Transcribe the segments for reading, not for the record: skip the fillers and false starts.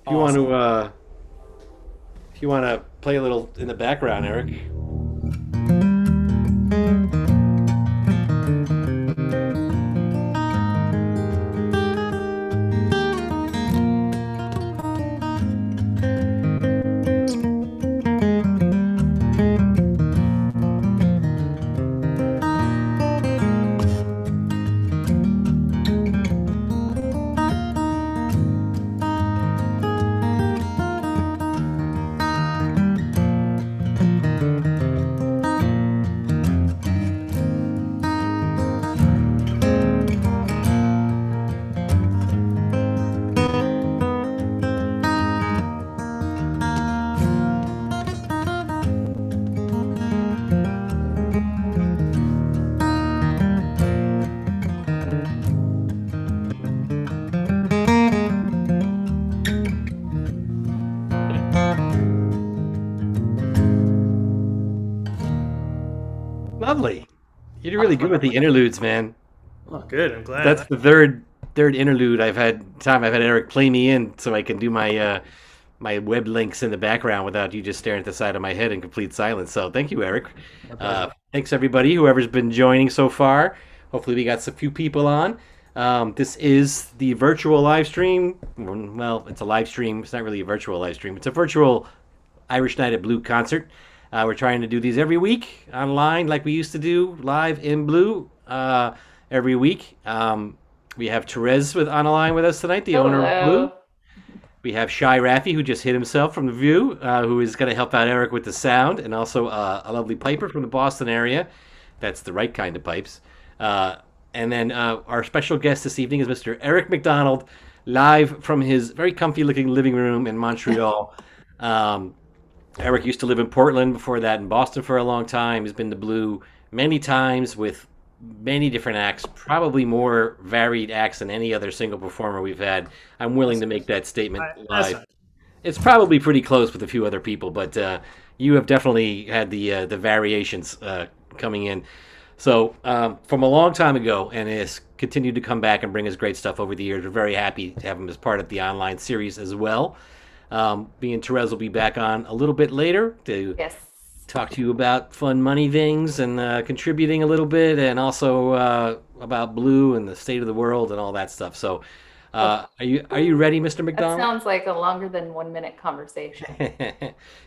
If you want Awesome. to, if you want to play a little in the background, Eric. Lovely. You did really good with the interludes, man. Oh, good. I'm That's glad. the third interlude I've had Eric play me in, so I can do my my web links in the background without you just staring at the side of my head in complete silence. So thank you, Eric. My pleasure. Thanks everybody, whoever's been joining so far. Hopefully, we got a few people on. This is the virtual live stream. Well, it's a live stream. It's not really a virtual live stream. It's a virtual Irish Night at Blue concert. We're trying to do these every week online, like we used to do, live in blue every week. We have Therese on the line with us tonight, the owner of Blue. Hello. We have Shy Raffi, who just hit himself from the view, who is going to help out Eric with the sound, and also a lovely piper from the Boston area. That's the right kind of pipes. And then our special guest this evening is Mr. Eric McDonald, live from his very comfy looking living room in Montreal. Um, Eric used to live in Portland, before that in Boston for a long time. He's been to Blue many times with many different acts, probably more varied acts than any other single performer we've had. I'm willing to make that statement That's live. not. It's probably pretty close with a few other people, but you have definitely had the variations coming in. So from a long time ago, and has continued to come back and bring us great stuff over the years. We're very happy to have him as part of the online series as well. Me and Therese will be back on a little bit later to Yes. talk to you about fun money things and contributing a little bit, and also about Blue and the state of the world and all that stuff. So, Oh, are you ready, Mr. that McDonald? sounds like a longer than 1 minute conversation.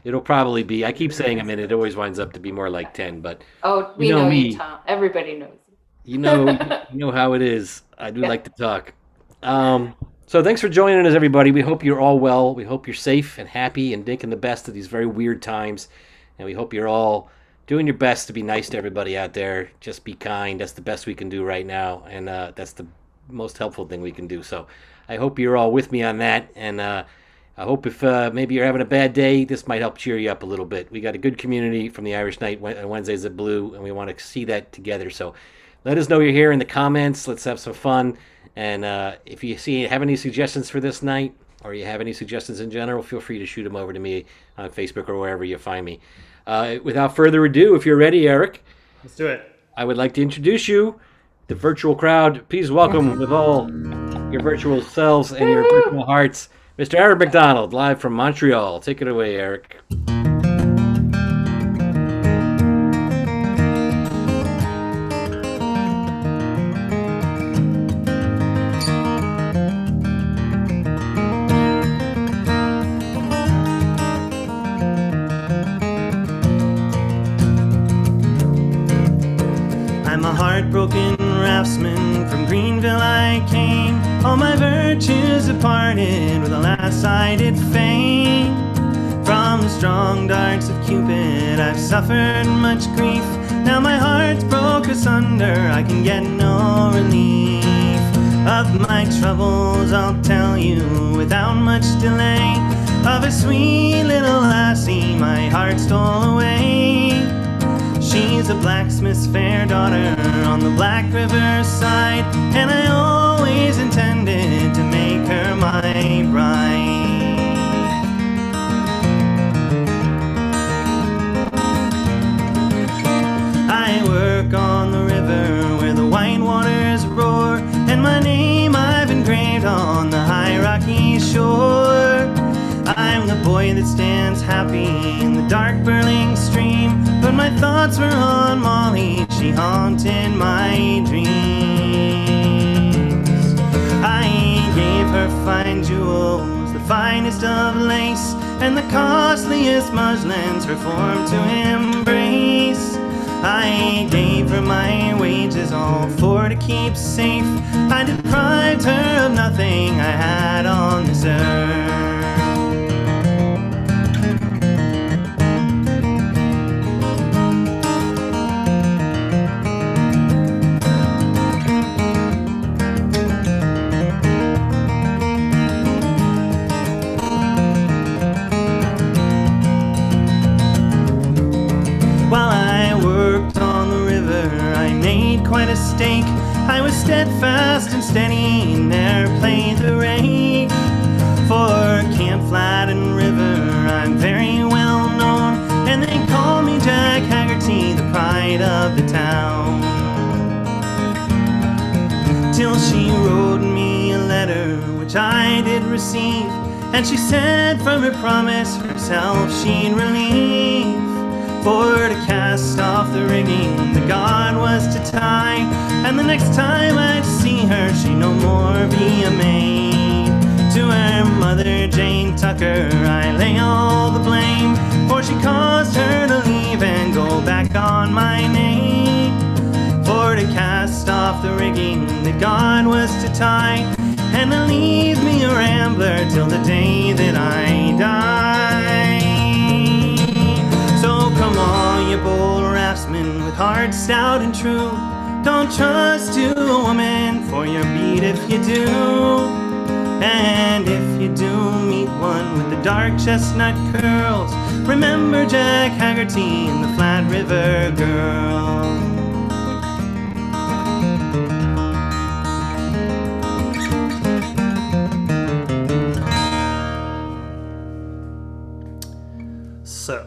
It'll probably be. I keep saying a minute. It always winds up to be more like 10. But Oh, you we know know you, me. Tom. Everybody knows you. You know how it is. I do Yeah. like to talk. So thanks for joining us, everybody. We hope you're all well. We hope you're safe and happy and making the best of these very weird times. And we hope you're all doing your best to be nice to everybody out there. Just be kind. That's the best we can do right now, and that's the most helpful thing we can do. So I hope you're all with me on that. And I hope if maybe you're having a bad day, this might help cheer you up a little bit. We got a good community from the Irish Night Wednesdays at Blue, and we want to see that together. So let us know you're here in the comments. Let's have some fun. And if you have any suggestions for this night, or you have any suggestions in general, feel free to shoot them over to me on Facebook or wherever you find me. Without further ado, if you're ready, Eric, Let's do it. I would like to introduce you, the virtual crowd. Please welcome with all your virtual selves and your Woo! virtual hearts, Mr. Eric McDonald, live from Montreal. Take it away, Eric. I'm a heartbroken raftsman from Greenville I came. All my virtues departed with the last I did feign. From the strong darts of Cupid I've suffered much grief. Now my heart's broke asunder, I can get no relief. Of my troubles I'll tell you without much delay. Of a sweet little lassie my heart stole away. She's a blacksmith's fair daughter on the Black River side, and I always intended to make her my bride. I work on the river where the white waters roar, and my name I've engraved on the high rocky shore. that stands happy in the dark burling stream. But my thoughts were on Molly, she haunted my dreams. I gave her fine jewels, the finest of lace, and the costliest muslins her form to embrace. I gave her my wages, all for to keep safe. I deprived her of nothing I had on this earth. While I worked on the river, I made quite a stake. I was steadfast and steady, ne'er played the rake. For Camp Flat and River, I'm very well known, and they call me Jack Haggerty, the pride of the town. Till she wrote me a letter, which I did receive, and she said from her promise herself she'd relieve. For to cast off the rigging the God was to tie, and the next time I'd see her she'd no more be a maid. To her mother, Jane Tucker, I lay all the blame, for she caused her to leave and go back on my name. For to cast off the rigging that God was to tie, and to leave me a rambler till the day that I die. So come on, you bold raftsmen with hearts stout and true, don't trust to a woman for your beat if you do. And if you do meet one with the dark chestnut curls, remember Jack Haggerty and the Flat River Girl. So,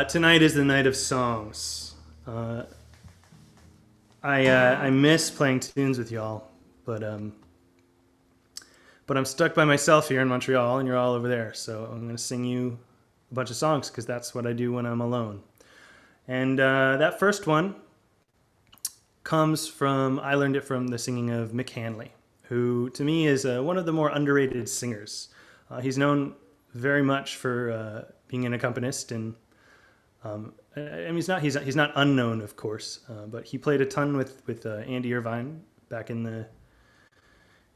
tonight is the night of songs. I miss playing tunes with y'all, but I'm stuck by myself here in Montreal, and you're all over there. So I'm going to sing you a bunch of songs because that's what I do when I'm alone. And that first one comes from, I learned it from the singing of Mick Hanley, who to me is one of the more underrated singers. He's known very much for being an accompanist, and I mean he's not unknown, of course, but he played a ton with Andy Irvine back in the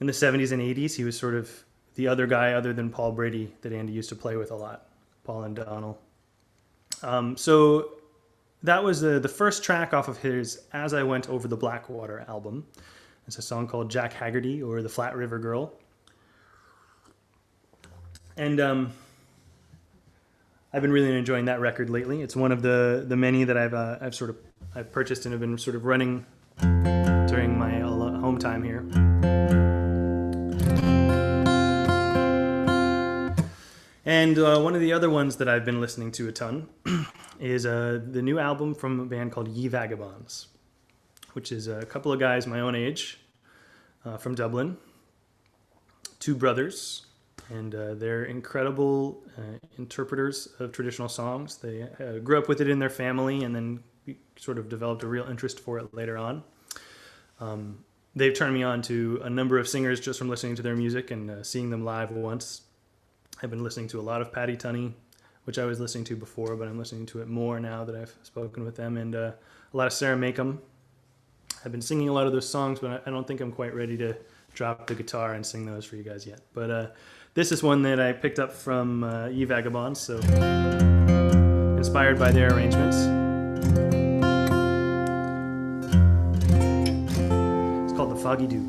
70s and 80s. He was sort of the other guy other than Paul Brady that Andy used to play with a lot, Paul and Donald. So that was the first track off of his As I Went Over the Blackwater album. It's a song called Jack Haggerty, or The Flat River Girl. And I've been really enjoying that record lately. It's one of the many that I've purchased and have been sort of running during my home time here. And one of the other ones that I've been listening to a ton is the new album from a band called Ye Vagabonds, which is a couple of guys my own age from Dublin, two brothers. And they're incredible interpreters of traditional songs. They grew up with it in their family and then sort of developed a real interest for it later on. They've turned me on to a number of singers just from listening to their music and seeing them live once. I've been listening to a lot of Paddy Tunney, which I was listening to before, but I'm listening to it more now that I've spoken with them, and a lot of Sarah Makem. I've been singing a lot of those songs, but I don't think I'm quite ready to drop the guitar and sing those for you guys yet. But this is one that I picked up from Ye Vagabonds, so inspired by their arrangements. It's called The Foggy Dew.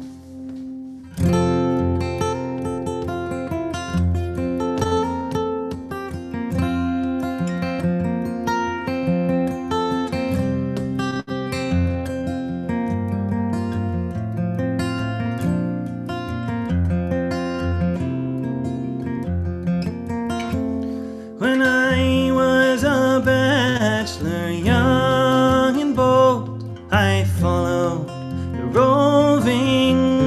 When I was a bachelor, young and bold, I followed the roving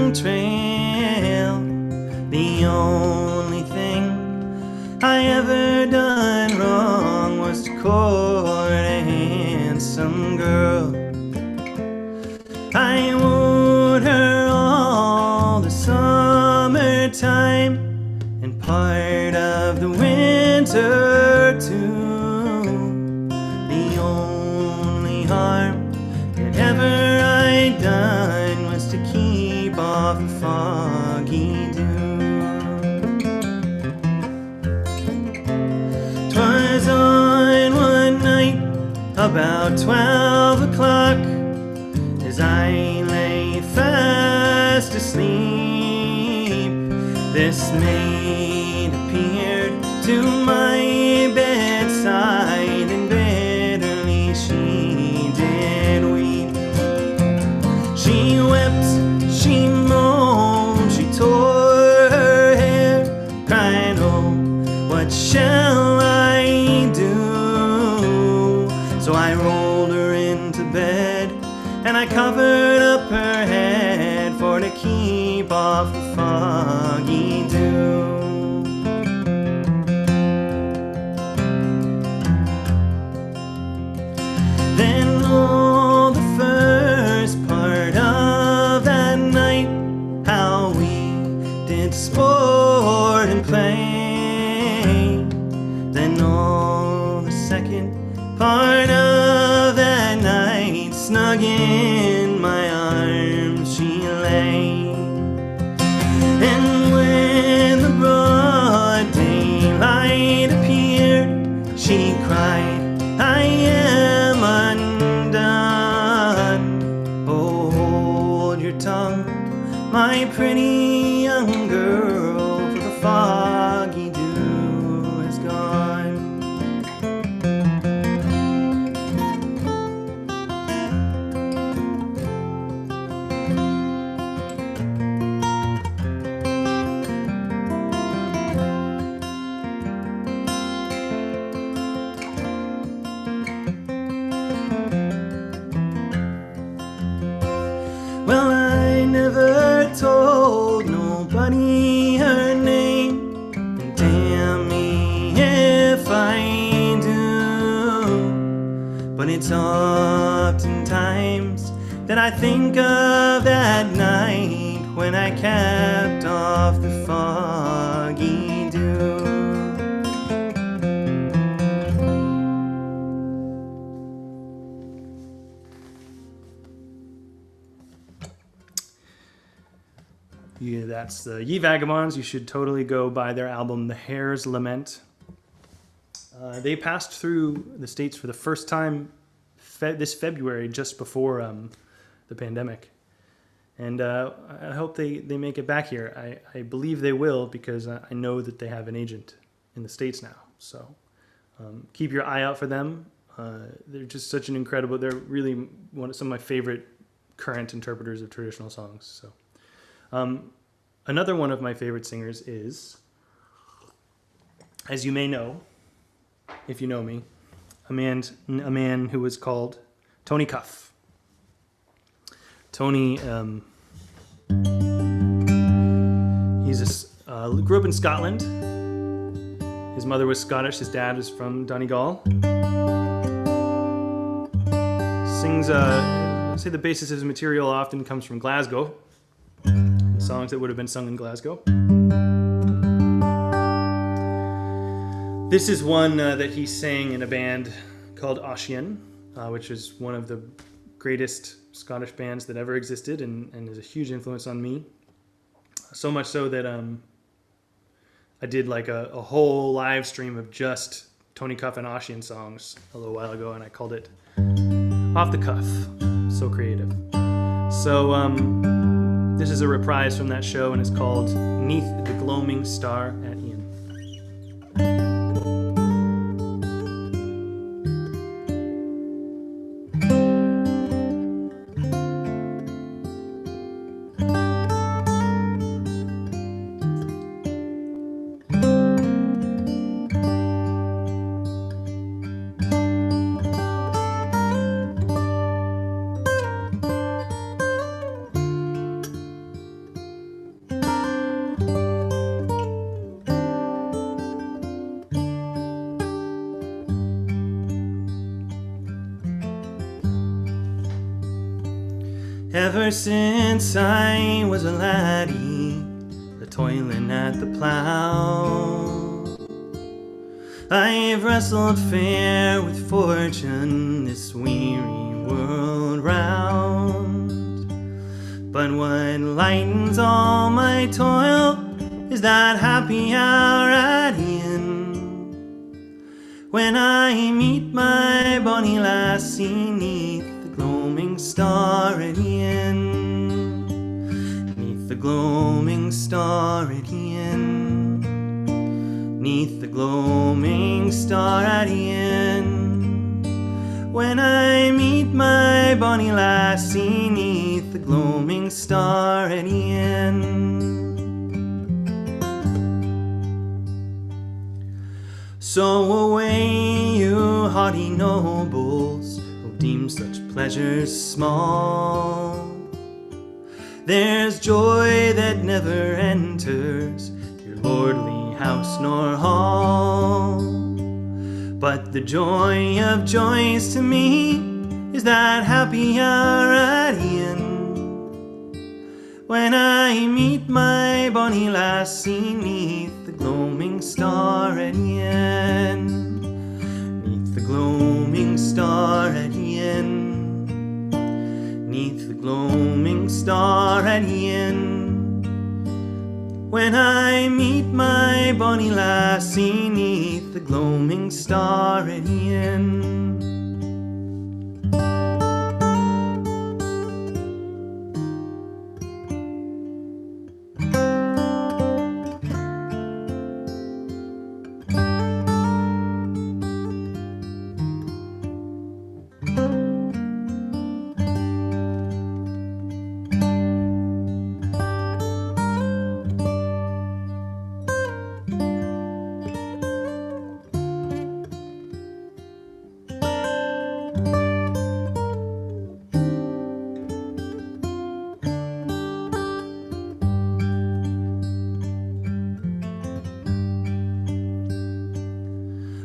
part of the winter too. The only harm that ever I'd done was to keep off the foggy dew. 'Twas on one night about 12 o'clock, as I lay fast asleep, this maid appeared to my bedside, and bitterly she did weep. She wept, she moaned, she tore her hair, cried, "Oh, what shall I do?" So I rolled her into bed, and I covered up her head for to keep off the foggy dew. Then all the first part of that night, how we did sport and play. Then all the second part of that night, snug in my arms she lay. And when the broad daylight appeared, she cried, "I am undone." Oh, hold your tongue, my pretty young girl, for the foggy dew is gone. Well, I never told nobody her name, and damn me if I do. But it's oftentimes that I think of that night when I kept off the foggy dew. Yeah, that's the Ye Vagabonds. You should totally go buy their album, The Hare's Lament. They passed through the States for the first time this February, just before the pandemic. And I hope they make it back here. I believe they will, because I know that they have an agent in the States now. So keep your eye out for them. They're just such an incredible, they're really some of my favorite current interpreters of traditional songs. So. Another one of my favorite singers is, as you may know, if you know me, a man who was called Tony Cuff. Tony, grew up in Scotland. His mother was Scottish. His dad is from Donegal. Sings, say the basis of his material often comes from Glasgow. Songs that would have been sung in Glasgow. This is one that he sang in a band called Ossian, which is one of the greatest Scottish bands that ever existed, and is a huge influence on me. So much so that I did like a whole live stream of just Tony Cuff and Ossian songs a little while ago, and I called it Off the Cuff. So creative. So this is a reprise from that show, and it's called "'Neath the Gloaming Star at Ian." Ever since I was a laddie, the toiling at the plow. I've wrestled fair with fortune this weary world round, but what lightens all my toil is that happy hour at e'en, when I meet my bonny lassie neath the gloaming star at e'en, neath the gloaming star at e'en, neath the gloaming star at e'en, when I meet my bonny lassie neath the gloaming star at e'en. So away, you haughty nobles, who deem such pleasures small. There's joy that never enters your lordly house nor hall. But the joy of joys to me is that happy hour at e'en, when I meet my bonny lassie neath the gloaming star at e'en, neath the gloaming star at e'en, neath the gloaming star at e'en, when I meet my bonny lassie neath the gloaming star at e'en.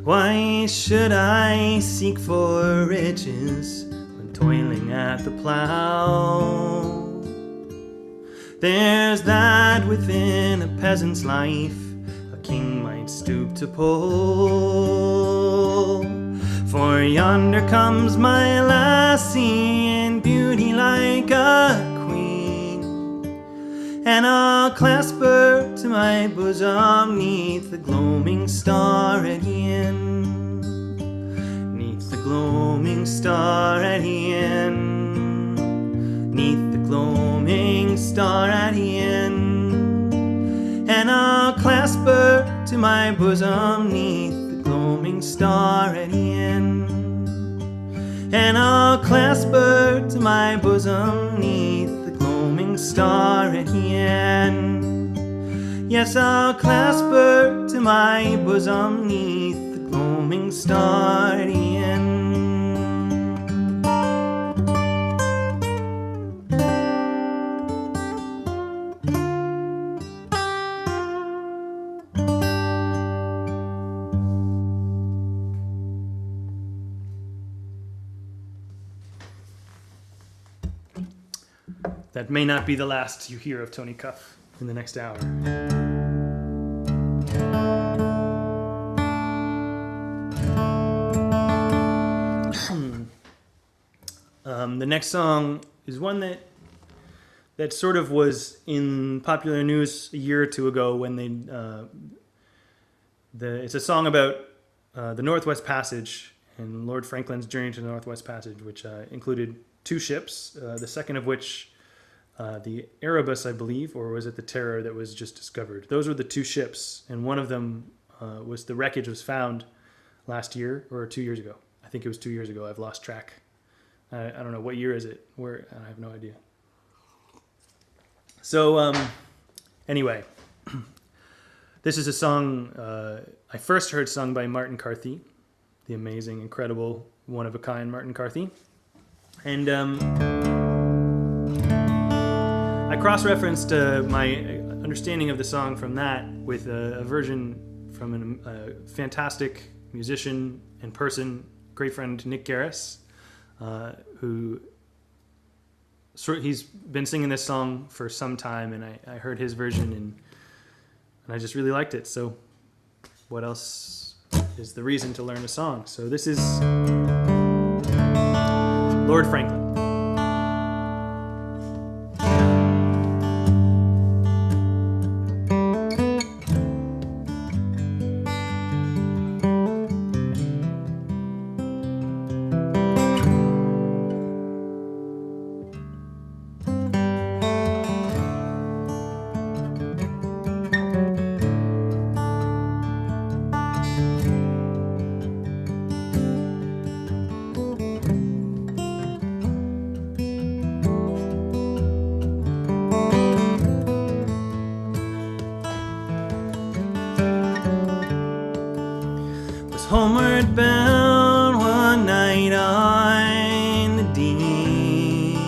Why should I seek for riches when toiling at the plow? There's that within a peasant's life a king might stoop to pull. For yonder comes my lassie in beauty like a queen, and I'll clasp her to my bosom neath the gloaming star at e'en, neath the gloaming star at e'en, neath the gloaming star at e'en, and I'll clasp her to my bosom neath the gloaming star at e'en, and I'll clasp her to my bosom neath the gloaming star at e'en. Yes, I'll clasp her to my bosom neath the gloaming star at e'en. That may not be the last you hear of Tony Cuff in the next hour. The next song is one that sort of was in popular news a year or two ago when they it's a song about the Northwest Passage and Lord Franklin's journey to the Northwest Passage, which included two ships, the second of which, the Erebus, I believe, or was it the Terror that was just discovered? Those were the two ships, and one of them the wreckage was found last year or 2 years ago. I think it was 2 years ago. I've lost track. I don't know. What year is it? Where? I have no idea. So, anyway, this is a song I first heard sung by Martin Carthy, the amazing, incredible, one-of-a-kind Martin Carthy. And I cross-referenced my understanding of the song from that with a version from a fantastic musician and person, great friend Nick Garris, he's been singing this song for some time, and I heard his version and I just really liked it. So what else is the reason to learn a song? So this is Lord Franklin. Homeward bound one night on the deep,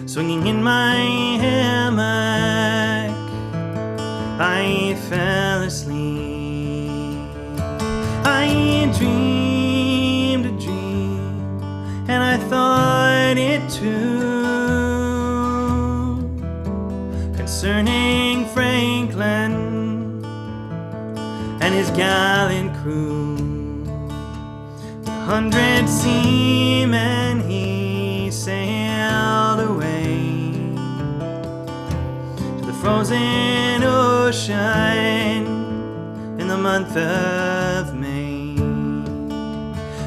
swinging in my hammock, I fell asleep. I dreamed a dream, and I thought it too, concerning Franklin and his gallant crew. 100 seamen he sailed away to the frozen ocean in the month of May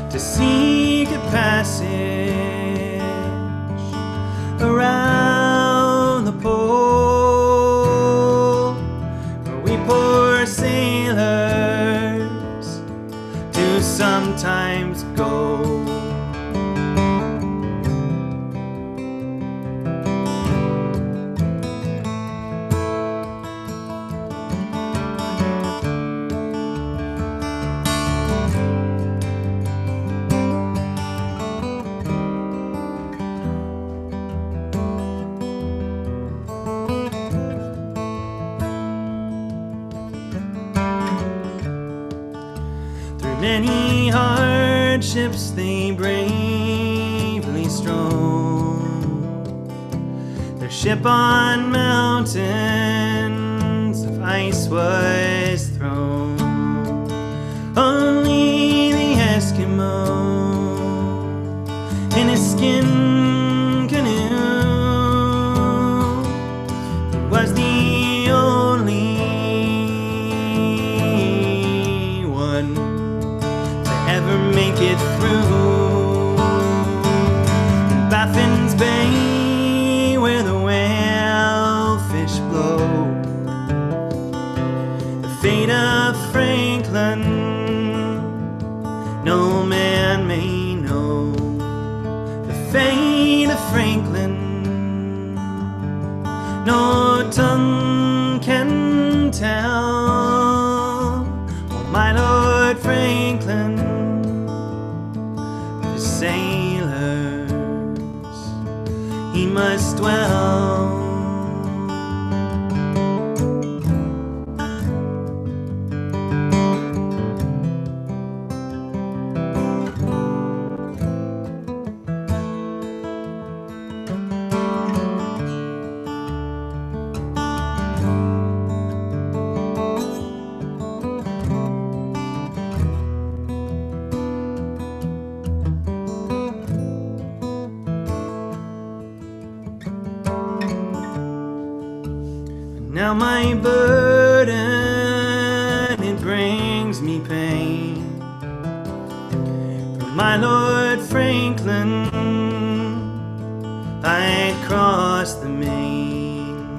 to seek a passage around the pole, where we poor sailors do sometimes go. Many hardships they bravely strove. Their ship on mountains of ice was thrown. Only the Eskimo in his skin canoe was the only one ever make it through. In Baffin's Bay, where the whalefish blow, the fate of Franklin no man may know. The fate of Franklin no tongue can tell. Oh, my Lord Franklin, sailors he must dwell. Now my burden, it brings me pain. From my Lord Franklin, I'd cross the main.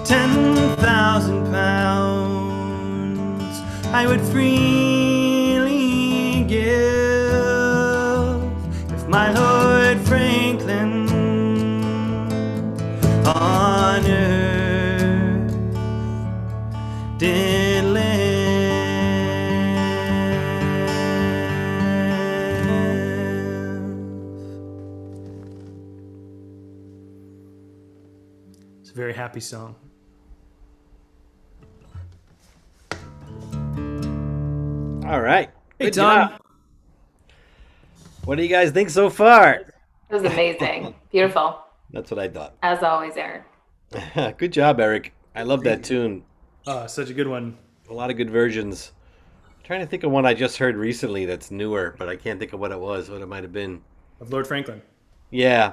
10,000 pounds I would freely give if my Lord Franklin on earth did live. It's a very happy song. All right. Hey, Good Tom. job. What do you guys think so far? It was amazing. Beautiful. That's what I thought. As always, Eric. Good job, Eric. I love that tune. Oh, such a good one. A lot of good versions. I'm trying to think of one I just heard recently that's newer, but I can't think of what it was, what it might have been. Of Lord Franklin. Yeah.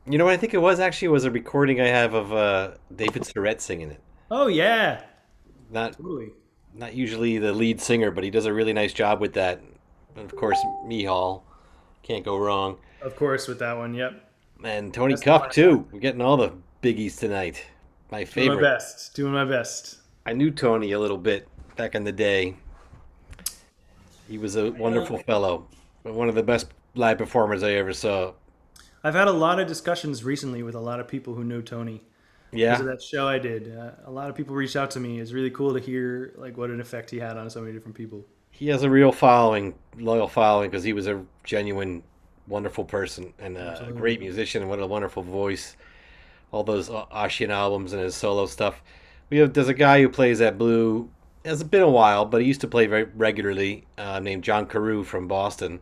You know what I think it was actually was a recording I have of David Surratt singing it. Oh, yeah. Not Totally. not usually the lead singer, but he does a really nice job with that. And of course, Mihal. Can't go wrong. Of course, with that one. Yep. And Tony That's Cuff fine. too. We're getting all the biggies tonight. My Doing my favorite. best. Doing my best. I knew Tony a little bit back in the day. He was a wonderful fellow. One of the best live performers I ever saw. I've had a lot of discussions recently with a lot of people who know Tony because of Yeah. that show I did. A lot of people reached out to me. It's really cool to hear like what an effect he had on so many different people. He has a real following, loyal following, because he was a genuine, wonderful person and a Absolutely. great musician and what a wonderful voice. All those Ashian albums and his solo stuff. There's a guy who plays at Blue. It's been a while, but he used to play very regularly. Named John Carew from Boston.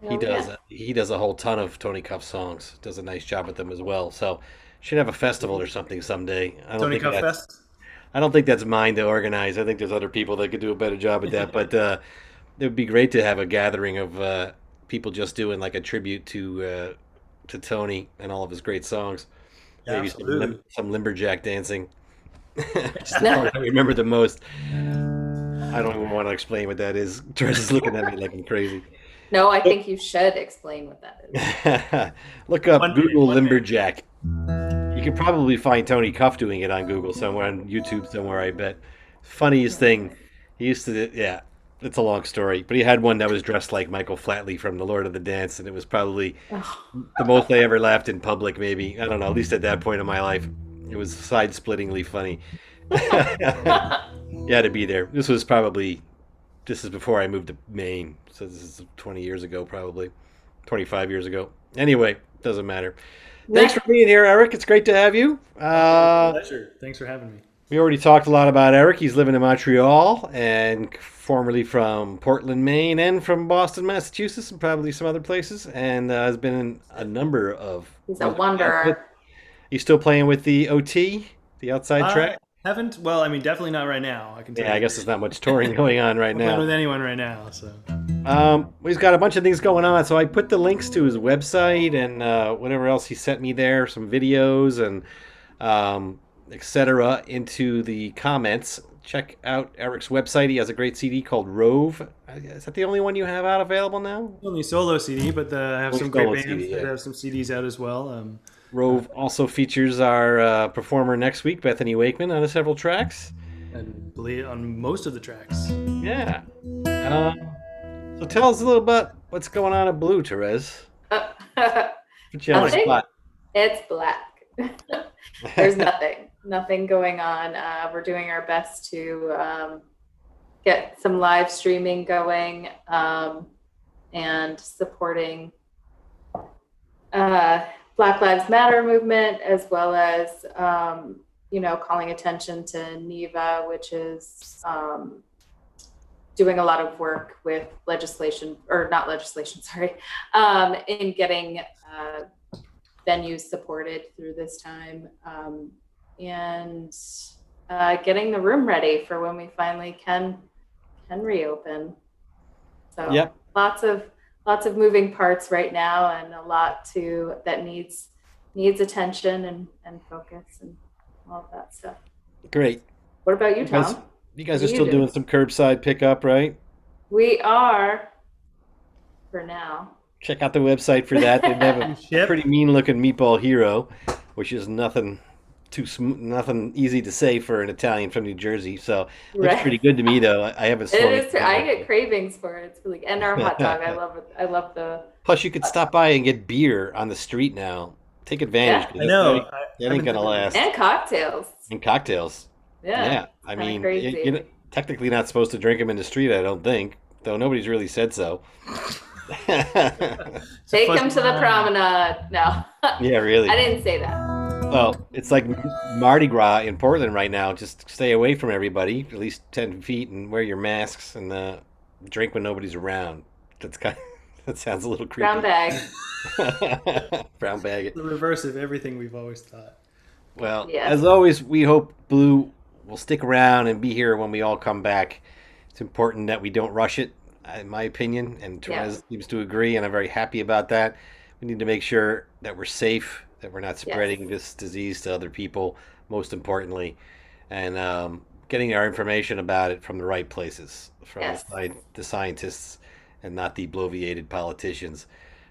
He Oh, does yeah. he does a whole ton of Tony Cuff songs. Does a nice job with them as well. So should have a festival or something someday. Tony Cuff Fest. I don't think that's mine to organize. I think there's other people that could do a better job at that. But it would be great to have a gathering of people just doing like a tribute to Tony and all of his great songs. Maybe Absolutely. some lumberjack dancing. Just the part I remember the most. I don't even want to explain what that is. Trez is looking at me like I'm crazy. No, I think you should explain what that is. Look up One day, Google one day. lumberjack. You could probably find Tony Cuff doing it on Google somewhere, on YouTube somewhere, I bet. Funniest thing, he used to, yeah, it's a long story, but he had one that was dressed like Michael Flatley from The Lord of the Dance, and it was probably the most I ever laughed in public, maybe. I don't know, at least at that point in my life. It was side-splittingly funny. You had to be there. This is before I moved to Maine, so this is 20 years ago, probably. 25 years ago. Anyway, doesn't matter. Thanks for being here, Eric. It's great to have you. Pleasure. Thanks for having me. We already talked a lot about Eric. He's living in Montreal and formerly from Portland, Maine, and from Boston, Massachusetts, and probably some other places, and has been in a number of. He's a wanderer. You still playing with the OT, the outside I track? haven't. Well, I mean, definitely not right now. I can tell Yeah, I you. guess there's not much touring going on right I'm not playing with now. anyone right now. So He's got a bunch of things going on, so I put the links to his website and whatever else he sent me there, some videos and etc. into the comments. Check out Eric's website. He has a great CD called Rove. Is that the only one you have out available now? only solo CD, but I have Only some great solo bands CD, yeah. that have some CDs out as well. Rove also features our performer next week, Bethany Wakeman, on several tracks. And believe on most of the tracks. Yeah. So tell us a little about what's going on at Blue, Therese. Put you on the Nothing? spot. It's black. There's nothing going on. We're doing our best to get some live streaming going and supporting Black Lives Matter movement, as well as calling attention to NEVA, which is doing a lot of work with in getting venues supported through this time, and getting the room ready for when we finally can reopen. So Yep. lots of moving parts right now, and a lot that needs attention and focus and all of that stuff. Great. What about you, You guys, Tom? you guys What are do you still do? doing some curbside pickup, right? We are, for now. Check out the website for that. They have a Yep. pretty mean-looking meatball hero, which is nothing nothing easy to say for an Italian from New Jersey. So looks Right. pretty good to me, though. I haven't. It swung is. I get cravings for it. It's really, and our hot dog. I love it. I love the. Plus, you could stop by and get beer on the street now. Take advantage. Yeah. 'cause I know. That ain't gonna last. And cocktails. And cocktails. Yeah. Yeah, I kinda mean, crazy. you're technically not supposed to drink them in the street, I don't think, though nobody's really said so. Take them to the promenade. No, Yeah, really. I didn't say that. Well, it's like Mardi Gras in Portland right now. Just stay away from everybody, at least 10 feet, and wear your masks and drink when nobody's around. That sounds a little creepy. Brown bag. Brown bag it. The reverse of everything we've always thought. Well, Yes. as always, we hope Blue will stick around and be here when we all come back. It's important that we don't rush it, in my opinion, and Therese seems to agree, and I'm very happy about that. We need to make sure that we're safe, that we're not spreading this disease to other people, most importantly, and getting our information about it from the right places, from the scientists and not the bloviated politicians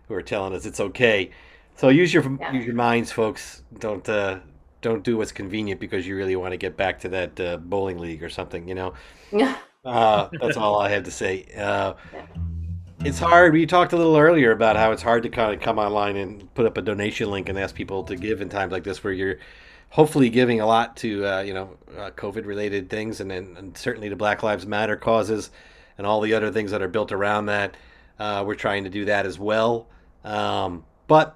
who are telling us it's okay. So use your minds, folks. Don't do what's convenient because you really want to get back to that bowling league or something. Yeah. That's all I have to say. It's hard. We talked a little earlier about how it's hard to kind of come online and put up a donation link and ask people to give in times like this, where you're hopefully giving a lot to COVID-related things, and certainly to Black Lives Matter causes and all the other things that are built around that. We're trying to do that as well, but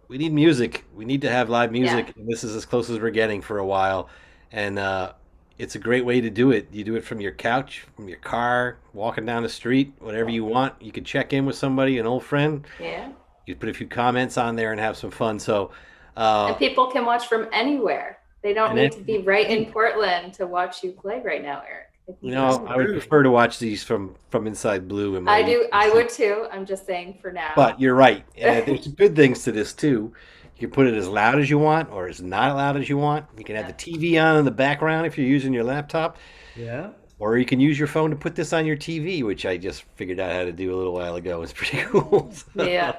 we need music. We need to have live music. And this is as close as we're getting for a while, and it's a great way to do it. You do it from your couch, from your car, walking down the street, whatever you want. You could check in with somebody, an old friend. Yeah. You put a few comments on there and have some fun. So, and people can watch from anywhere. They don't need to be right in Portland to watch you play right now, Eric. I would prefer to watch these from Inside Blue. I would too. I'm just saying for now. But you're right. There's some good things to this too. You can put it as loud as you want or as not loud as you want. You can have the TV on in the background if you're using your laptop. Yeah. Or you can use your phone to put this on your TV, which I just figured out how to do a little while ago. It's pretty cool. Yeah.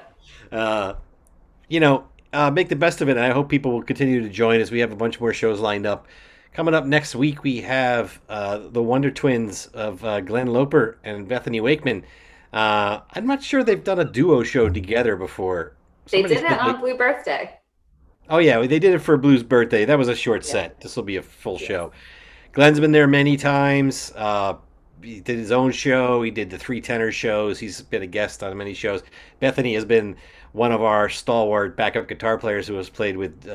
Make the best of it. And I hope people will continue to join us. We have a bunch more shows lined up. Coming up next week, we have the Wonder Twins of Glenn Loper and Bethany Wakeman. I'm not sure they've done a duo show together before. They did it on Blue Birthday. Oh, yeah, they did it for Blue's birthday. That was a short set. This will be a full show. Glenn's been there many times. He did his own show. He did the Three Tenor shows. He's been a guest on many shows. Bethany has been one of our stalwart backup guitar players who has played with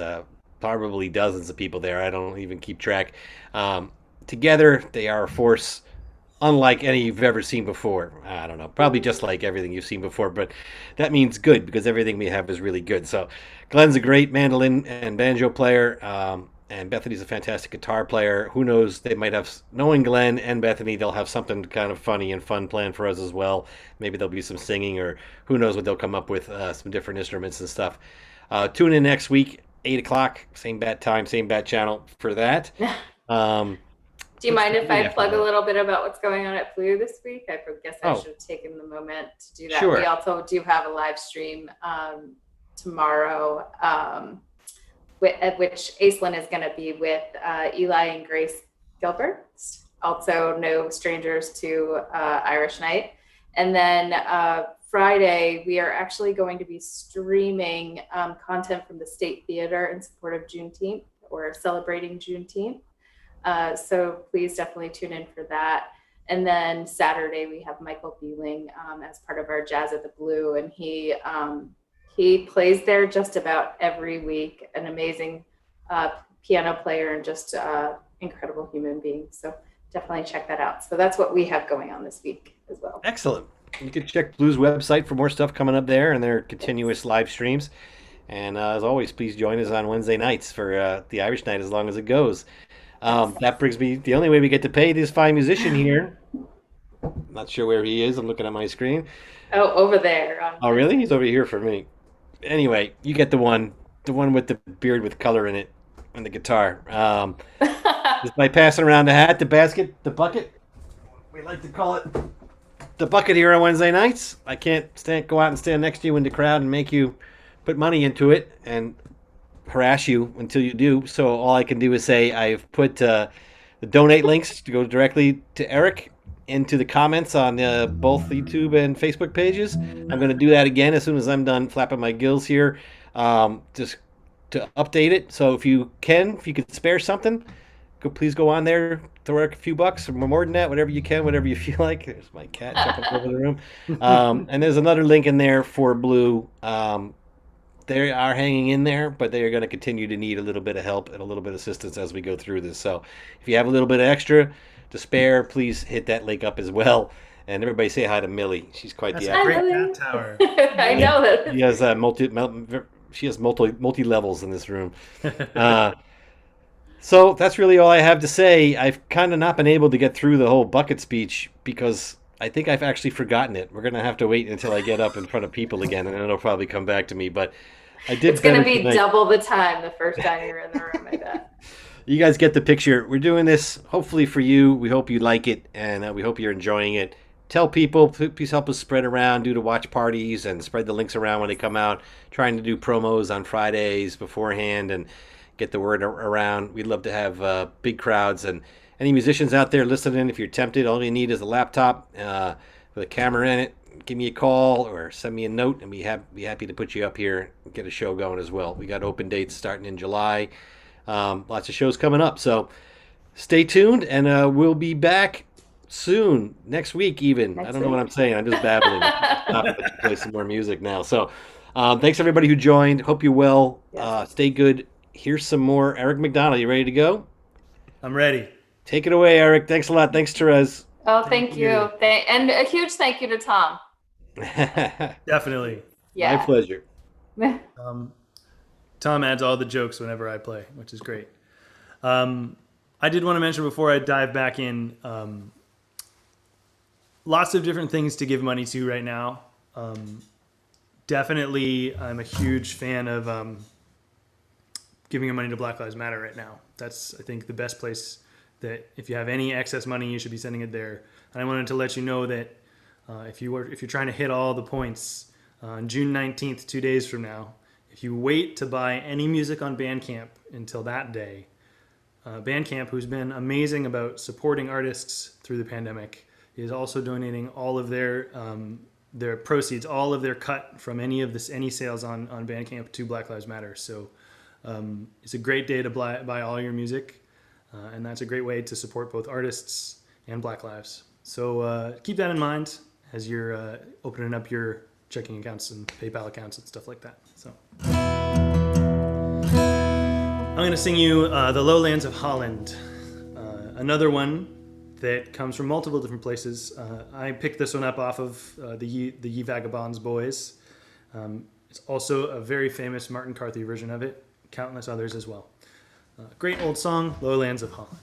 probably dozens of people there. I don't even keep track. Together, they are a force unlike any you've ever seen before. I don't know. Probably just like everything you've seen before, but that means good because everything we have is really good. So Glenn's a great mandolin and banjo player, and Bethany's a fantastic guitar player. Who knows? They might have, knowing Glenn and Bethany, they'll have something kind of funny and fun planned for us as well. Maybe there'll be some singing, or who knows what they'll come up with, some different instruments and stuff. Tune in next week, 8 o'clock, same bat time, same bat channel for that. Do you mind if I plug a little bit about what's going on at Blue this week? I guess I should have taken the moment to do that. Sure. We also do have a live stream tomorrow, at which Aislinn is going to be with Eli and Grace Gilbert, also no strangers to Irish Night. And then Friday, we are actually going to be streaming content from the State Theater in support of Juneteenth, or celebrating Juneteenth. So please definitely tune in for that. And then Saturday we have Michael Beeling as part of our Jazz at the Blue, and he plays there just about every week. An amazing piano player and just incredible human being. So definitely check that out. So that's what we have going on this week as well. Excellent. You can check Blue's website for more stuff coming up there and their continuous live streams. And as always, please join us on Wednesday nights for the Irish Night as long as it goes. That brings me, the only way we get to pay this fine musician here. I'm not sure where he is. I'm looking at my screen. Oh, over there. Oh, really? He's over here for me. Anyway, you get the one with the beard with color in it and the guitar. Just by passing around the hat, the basket, the bucket. We like to call it the bucket here on Wednesday nights. I can't go out and stand next to you in the crowd and make you put money into it and harass you until you do. So all I can do is say I've put the donate links to go directly to Eric into the comments on both YouTube and Facebook pages. I'm going to do that again as soon as I'm done flapping my gills here, just to update it. So if you could spare something, please go on there, throw a few bucks or more than that, whatever you can, whatever you feel like. There's my cat jumping over the room. And there's another link in there for Blue. They are hanging in there, but they are going to continue to need a little bit of help and a little bit of assistance as we go through this. So if you have a little bit of extra to spare, please hit that link up as well. And everybody say hi to Millie. She's quite the actress. Great cat tower. I know that. She has multi levels in this room. So that's really all I have to say. I've kind of not been able to get through the whole bucket speech because I think I've actually forgotten it. We're going to have to wait until I get up in front of people again, and then it'll probably come back to me. But I did. It's going to better be tonight. double the time the first time you're in the room, I bet. You guys get the picture. We're doing this hopefully for you. We hope you like it, and we hope you're enjoying it. Tell people, please help us spread around, do the watch parties, and spread the links around when they come out. Trying to do promos on Fridays beforehand and get the word around. We'd love to have big crowds, and any musicians out there listening, if you're tempted, all you need is a laptop with a camera in it. Give me a call or send me a note, and be happy to put you up here and get a show going as well. We got open dates starting in July. Lots of shows coming up, so stay tuned, and we'll be back soon, next week even. I don't know what I'm saying. I'm just babbling. Stop, play some more music now. So thanks everybody who joined. Hope you're well. Stay good. Here's some more Eric McDonald. You ready to go? I'm ready. Take it away, Eric. Thanks a lot. Thanks, Therese. Oh, thank you. And a huge thank you to Tom. Definitely. Yeah. My pleasure. Tom adds all the jokes whenever I play, which is great. I did want to mention before I dive back in, lots of different things to give money to right now. Definitely, I'm a huge fan of giving your money to Black Lives Matter right now. That's, I think, the best place that if you have any excess money, you should be sending it there. And I wanted to let you know that if you're trying to hit all the points on June 19th, 2 days from now, if you wait to buy any music on Bandcamp until that day, Bandcamp, who's been amazing about supporting artists through the pandemic, is also donating all of their proceeds, all of their cut from any sales on Bandcamp to Black Lives Matter. So it's a great day to buy all your music, and that's a great way to support both artists and Black Lives. So keep that in mind as you're opening up your checking accounts and PayPal accounts and stuff like that. So I'm going to sing you The Lowlands of Holland, another one that comes from multiple different places. I picked this one up off of the Ye Vagabonds Boys. It's also a very famous Martin Carthy version of it, countless others as well. Great old song, Lowlands of Holland.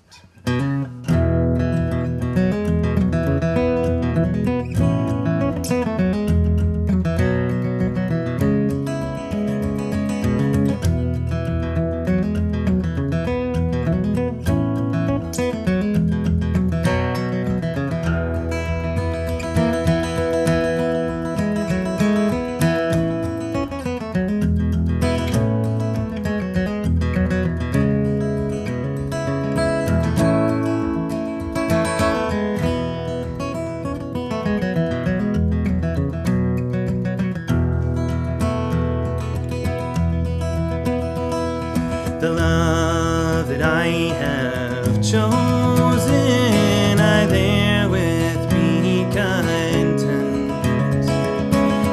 The love that I have chosen, I bear with me content.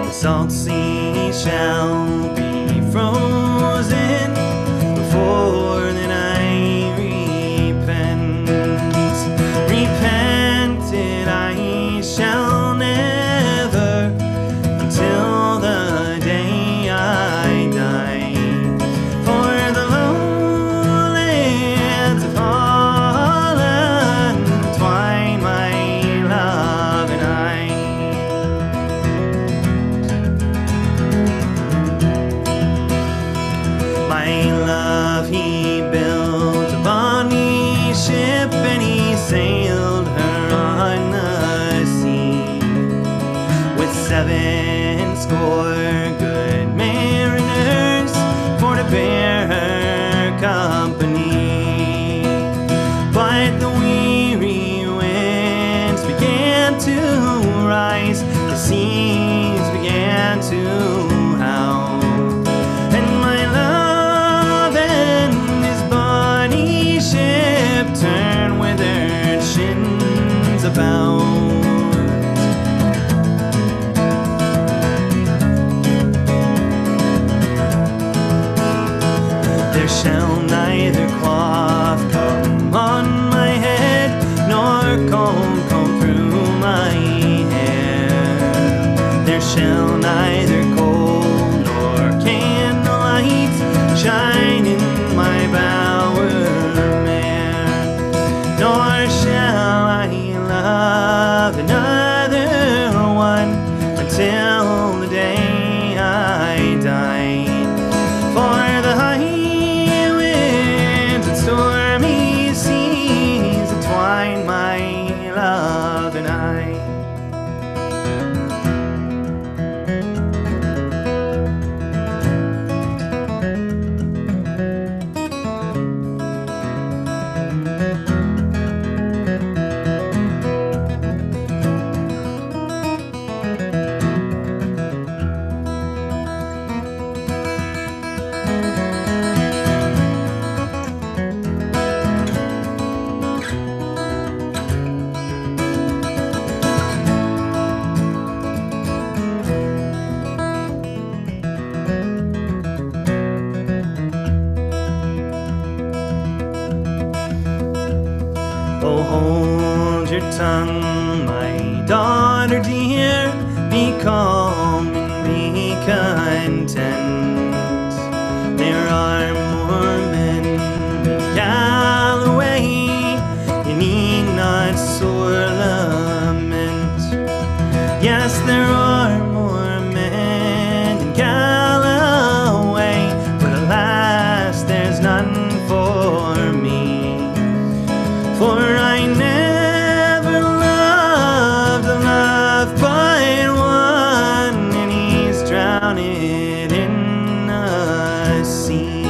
The salt sea shall be frozen before that I repent. Repented I shall never until the day I die. For the lowlands of Holland twine my love and I. Oh, hold your tongue, my daughter dear, be calm and be content. There are more men in Galloway, you need not sore lament. Yes, there are more men in Galloway, but alas, there's none for me. For I never loved a love but one, and he's drowned in the sea.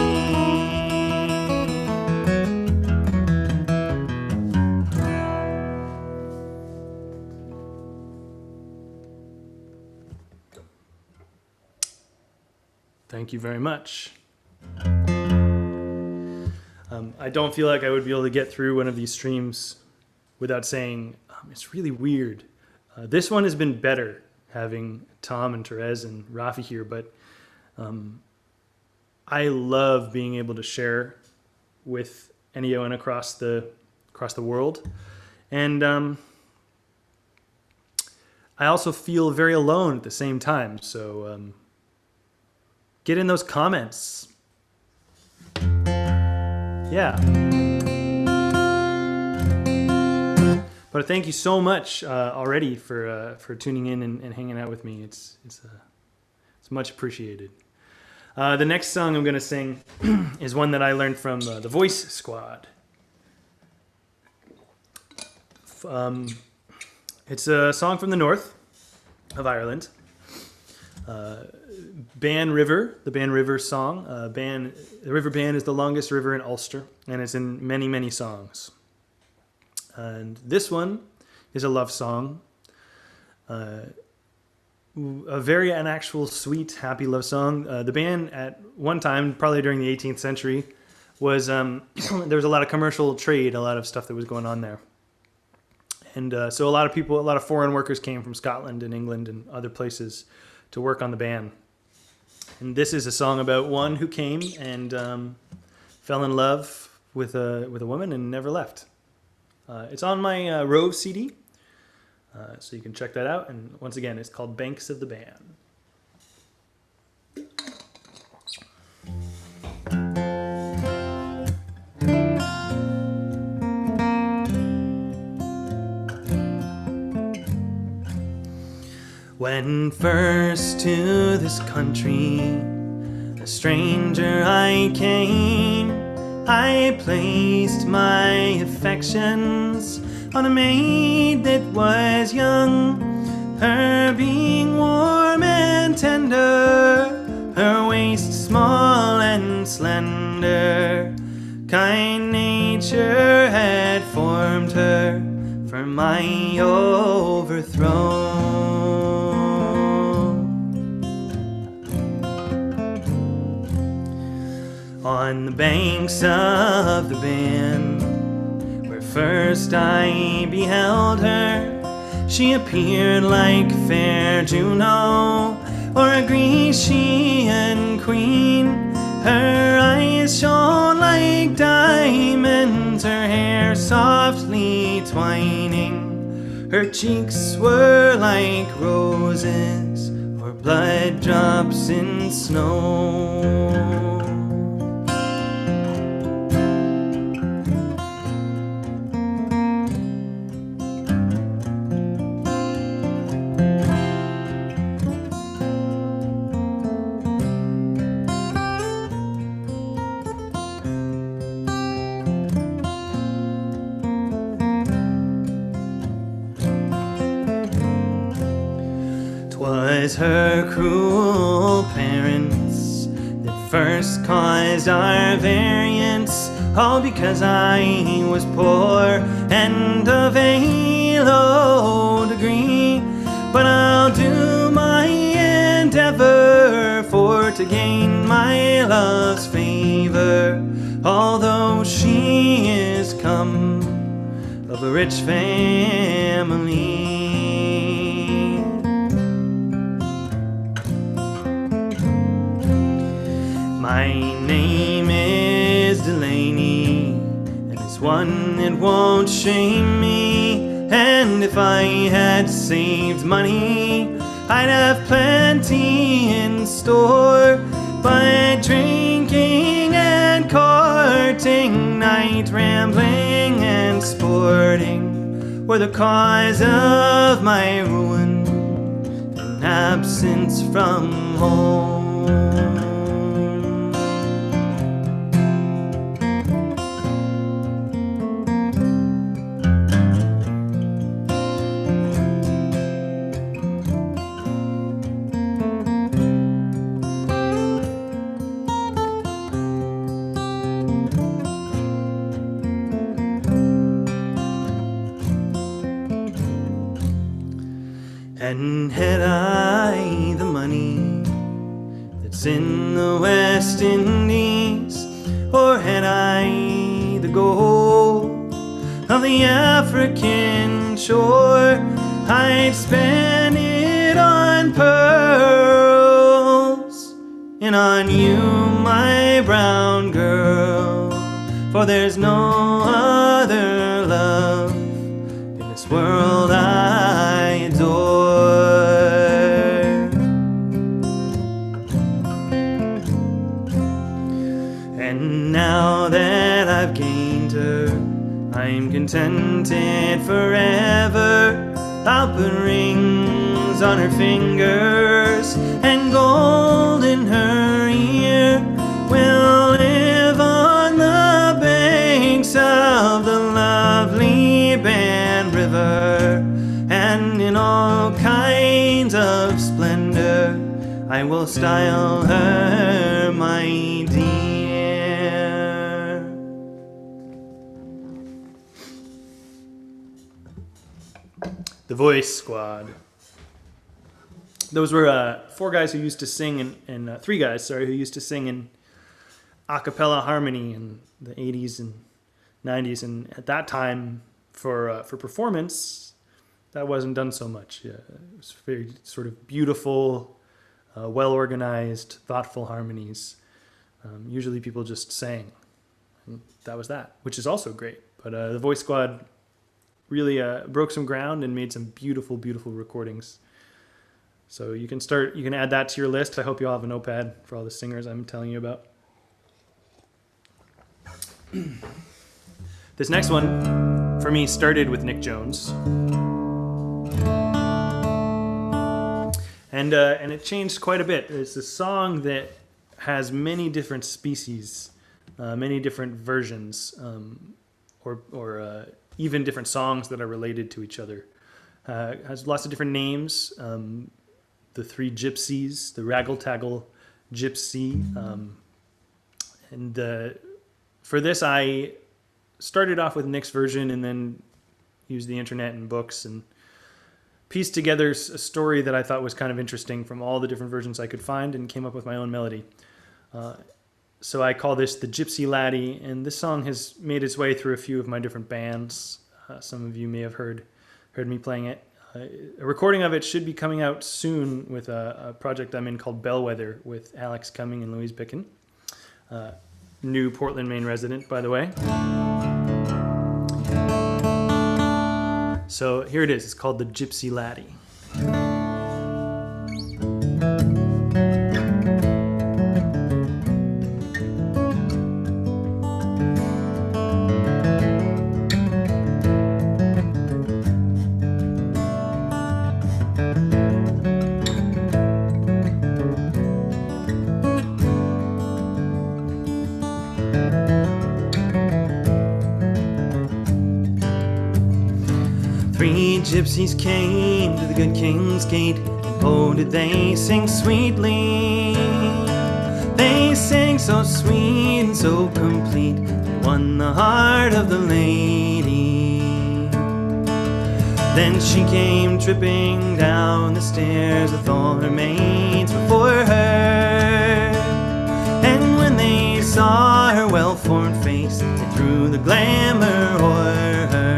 Thank you very much. I don't feel like I would be able to get through one of these streams without saying it's really weird. This one has been better having Tom and Therese and Rafi here, but I love being able to share with anyone across the world, and I also feel very alone at the same time. So get in those comments. Yeah. But thank you so much already for tuning in and hanging out with me. It's much appreciated. The next song I'm going to sing is one that I learned from the Voice Squad. It's a song from the north of Ireland. Ban River, the Ban River song. The River Ban is the longest river in Ulster, and it's in many, many songs. And this one is a love song. A very an actual sweet, happy love song. The Ban at one time, probably during the 18th century, was there was a lot of commercial trade, a lot of stuff that was going on there. And so a lot of foreign workers came from Scotland and England and other places to work on the Ban. And this is a song about one who came and fell in love with a woman and never left. It's on my Rove CD, so you can check that out. And once again, it's called Banks of the Ban. When first to this country, a stranger I came, I placed my affections on a maid that was young, her being warm and tender, her waist small and slender. Kind nature had formed her for my overthrow. On the banks of the Ban, where first I beheld her, she appeared like fair Juno, or a Grecian queen. Her eyes shone like diamonds, her hair softly twining. Her cheeks were like roses, or blood drops in snow. Was her cruel parents that first caused our variance, all because I was poor and of a low degree. But I'll do my endeavor for to gain my love's favor, although she is come of a rich family. My name is Delaney, and it's It's one that won't shame me. And if I had saved money, I'd have plenty in store. But drinking and courting, night rambling and sporting were the cause of my ruin and absence from home. And had I the money that's in the West Indies, or had I the gold of the African shore, I'd spend it on pearls and on you, my brown girl, for there's no other love in this world I adore. And now that I've gained her, I'm contented forever. I'll put rings on her fingers and gold in her ear. We'll live on the banks of the lovely Ban River, and in all kinds of splendor I will style her my dear. The Voice Squad. Those were four guys who used to sing and three guys, sorry, who used to sing in a cappella harmony in the 80s and 90s, and at that time for performance that wasn't done so much. Yeah, it was very sort of beautiful, well organized, thoughtful harmonies. Usually people just sang, and that was that, which is also great. But the Voice Squad really broke some ground and made some beautiful, beautiful recordings. So you can add that to your list. I hope you all have a notepad for all the singers I'm telling you about. This next one, for me, started with Nick Jones. And it changed quite a bit. It's a song that has many different species, many different versions, or even different songs that are related to each other. Has lots of different names. The Three Gypsies, the Raggle-Taggle Gypsy. For this, I started off with Nick's version and then used the internet and books and pieced together a story that I thought was kind of interesting from all the different versions I could find and came up with my own melody. So I call this the Gypsy Laddie, and this song has made its way through a few of my different bands. Some of you may have heard me playing it. A recording of it should be coming out soon with a project I'm in called Bellwether with Alex Cumming and Louise Bicken. New Portland, Maine resident, by the way. So here it is. It's called the Gypsy Laddie. Three gypsies came to the good king's gate, and oh, did they sing sweetly. They sang so sweet and so complete, they won the heart of the lady. Then she came tripping down the stairs with all her maids before her, and when they saw her well-formed face, they threw the glamour o'er her.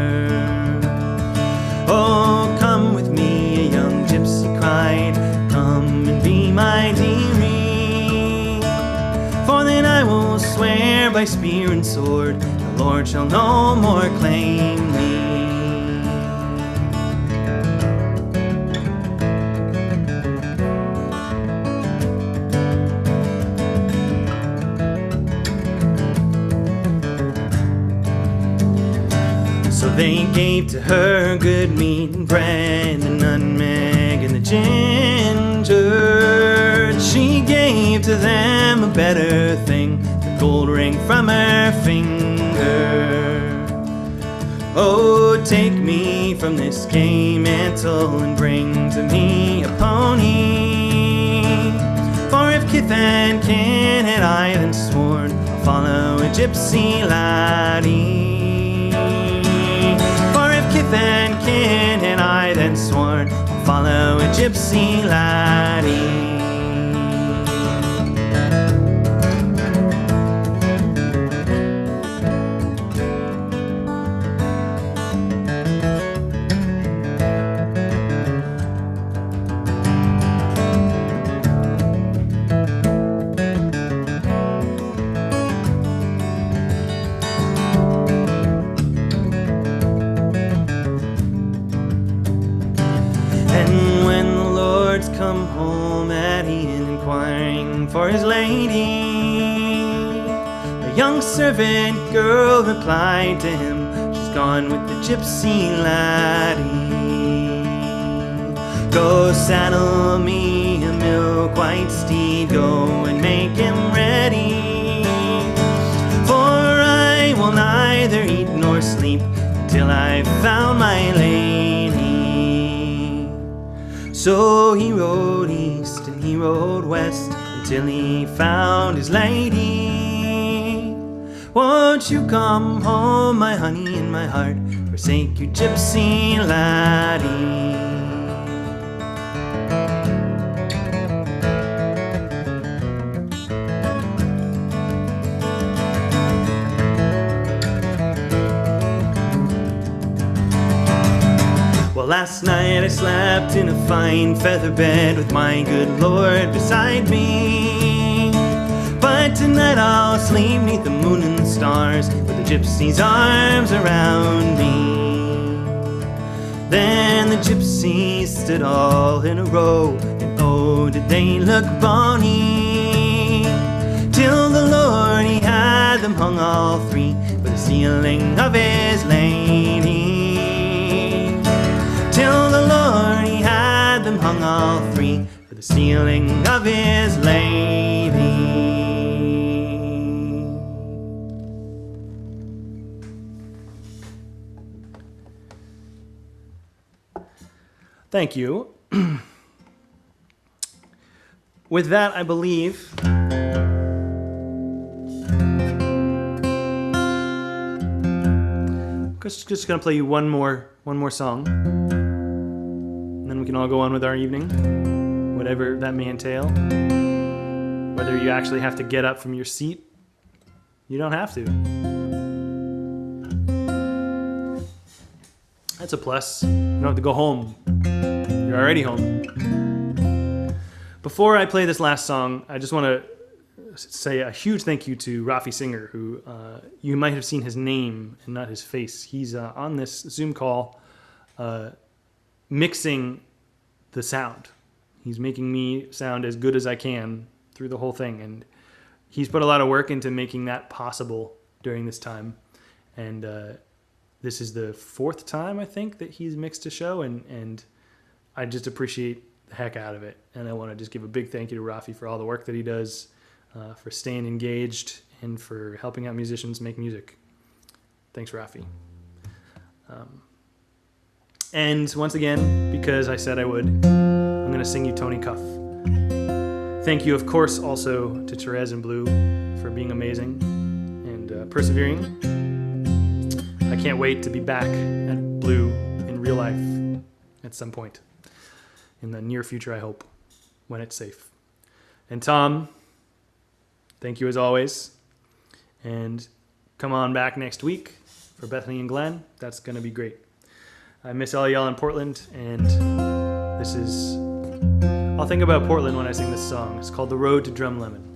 Oh, come with me, a young gypsy cried, come and be my dearie, for then I will swear by spear and sword, I'll Lord shall no more claim me. So they gave to her good meat and bread, the nutmeg and the ginger. She gave to them a better thing, the gold ring from her finger. Oh, take me from this gay mantle and bring to me a pony. For if kith and kin had I then sworn, I'll follow a gypsy laddie. Kith and kin and I then sworn, I'll follow a gypsy laddie. Come home at e'en inquiring for his lady. A young servant girl replied to him, she's gone with the gypsy laddie. Go saddle me a milk-white steed, go and make him ready. For I will neither eat nor sleep till I've found my lady. So he rode east and he rode west until he found his lady. Won't you come home, my honey and my heart, forsake your gypsy laddie. Well, last night I slept in a fine feather bed with my good Lord beside me. But tonight I'll sleep neath the moon and the stars, with the gypsy's arms around me. Then the gypsies stood all in a row, and oh, did they look bonny. Till the Lord he had them hung all three for the sealing of his lady. Till the Lord he had them hung all three for the sealing of his lady. Thank you. With that, I believe just gonna play you one more song, and then we can all go on with our evening, whatever that may entail. Whether you actually have to get up from your seat, you don't have to. That's a plus. You don't have to go home. You're already home. Before I play this last song, I just want to say a huge thank you to Rafi Singer, who you might have seen his name and not his face. He's on this Zoom call mixing the sound. He's making me sound as good as I can through the whole thing, and he's put a lot of work into making that possible during this time. And this is the 4th time, I think, that he's mixed a show, and I just appreciate the heck out of it. And I want to just give a big thank you to Rafi for all the work that he does, for staying engaged, and for helping out musicians make music. Thanks, Rafi. And once again, because I said I would, I'm going to sing you Tony Cuff. Thank you, of course, also to Therese and Blue for being amazing and persevering. I can't wait to be back at Blue in real life at some point in the near future, I hope, when it's safe. And Tom, thank you as always. And come on back next week for Bethany and Glenn. That's going to be great. I miss all y'all in Portland, and this is... I'll think about Portland when I sing this song. It's called The Road to Drumlemon.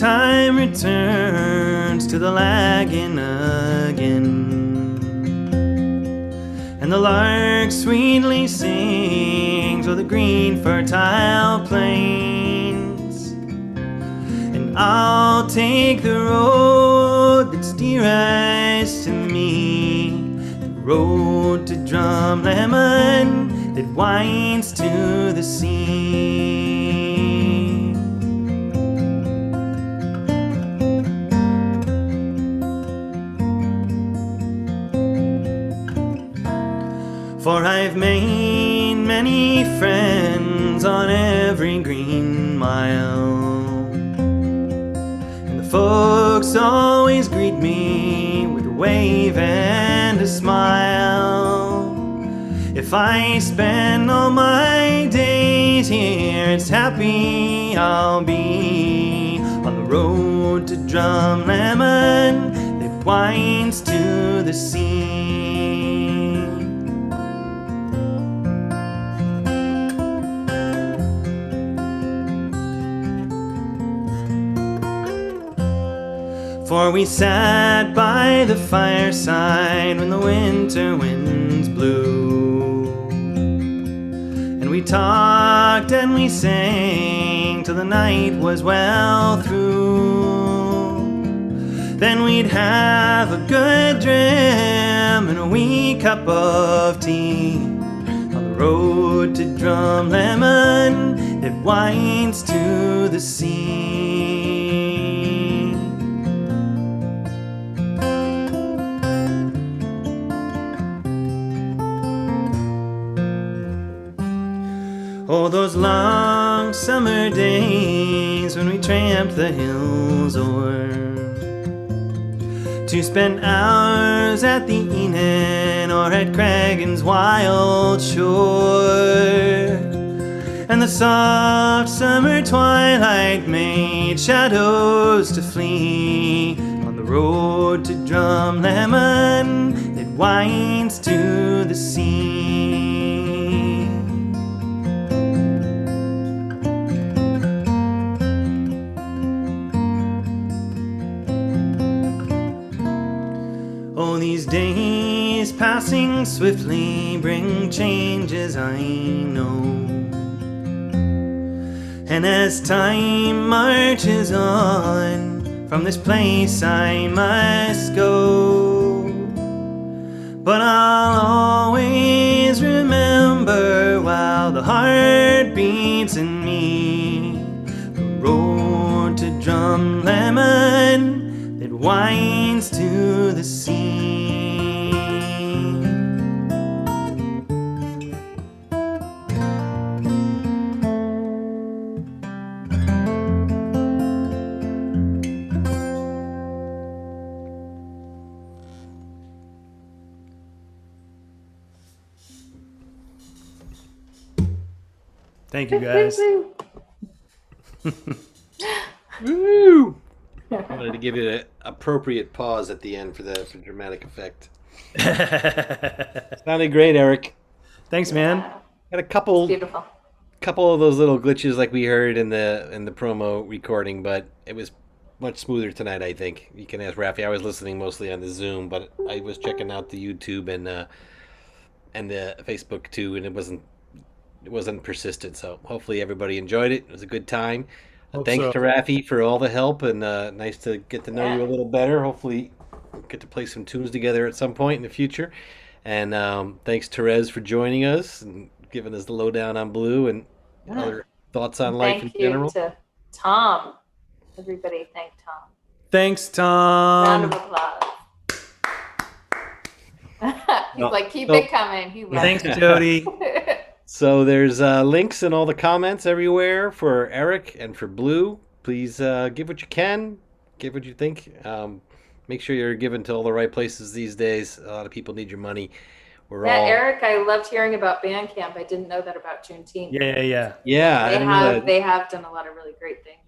time returns to the lagging again. And the lark sweetly sings o'er the green fertile plains. And I'll take the road that's dearest to me, the road to Drumlemon that winds to the sea. For I've made many friends on every green mile, and the folks always greet me with a wave and a smile. If I spend all my days here, it's happy I'll be on the road to Drumlemon that winds to the sea. For we sat by the fireside when the winter winds blew, and we talked and we sang till the night was well through. Then we'd have a good dram and a wee cup of tea on the road to Drumlemon that winds to the sea. Oh, those long summer days when we tramped the hills o'er to spend hours at the Enan or at Cragun's wild shore. And the soft summer twilight made shadows to flee on the road to Drumlemon that winds to the sea. Oh, these days passing swiftly bring changes, I know. And as time marches on, from this place I must go. But I'll always remember while the heart beats in me the road to Drumlemon that winds to the sea. Thank you, guys. Woo! I wanted to give you an appropriate pause at the end for dramatic effect. Sounded great, Eric. Thanks, man. Had a couple Beautiful. of those little glitches like we heard in the promo recording, but it was much smoother tonight, I think. You can ask Rafi. I was listening mostly on the Zoom, but I was checking out the YouTube and the Facebook too, and it wasn't persistent. So hopefully everybody enjoyed it. It was a good time. Thanks to Rafi for all the help, and nice to get to know you a little better. Hopefully we'll get to play some tunes together at some point in the future. And thanks Therese for joining us and giving us the lowdown on Blue and other thoughts on life in general. Thank you to Tom. Everybody thank Tom. Thanks, Round of Tom. applause. He's like, keep it coming. He loves Thanks, it. Jody. So there's links in all the comments everywhere for Eric and for Blue. Please give what you can, give what you think. Make sure you're giving to all the right places these days. A lot of people need your money. Eric, I loved hearing about Bandcamp. I didn't know that about Juneteenth. Yeah. Yeah, They have done a lot of really great things.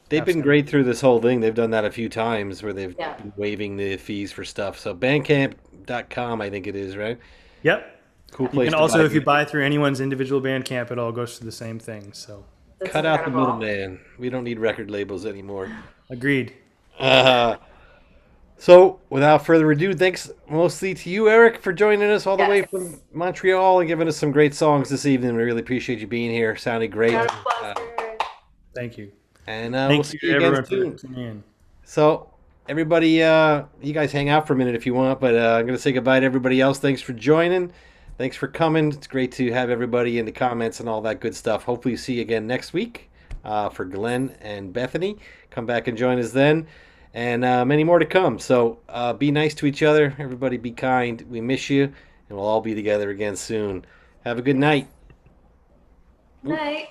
they've been great through this whole thing. They've done that a few times where they've Yeah. been waiving the fees for stuff. So Bandcamp.com, I think it is, right? Yep. Cool You place. can to also, buy if you music. buy through anyone's individual Bandcamp, it all goes to the same thing. So That's Cut out the incredible. middleman. We don't need record labels anymore. Agreed. So, without further ado, thanks mostly to you, Eric, for joining us all the way Yes. from Montreal and giving us some great songs this evening. We really appreciate you being here. Sounded great. Not a pleasure. Thank you. And Thank we'll you see to you again everyone soon. for tuning in. So, everybody, you guys hang out for a minute if you want, but I'm going to say goodbye to everybody else. Thanks for joining. Thanks for coming. It's great to have everybody in the comments and all that good stuff. Hopefully, see you again next week for Glenn and Bethany. Come back and join us then. And many more to come. So be nice to each other. Everybody be kind. We miss you. And we'll all be together again soon. Have a good night. Night.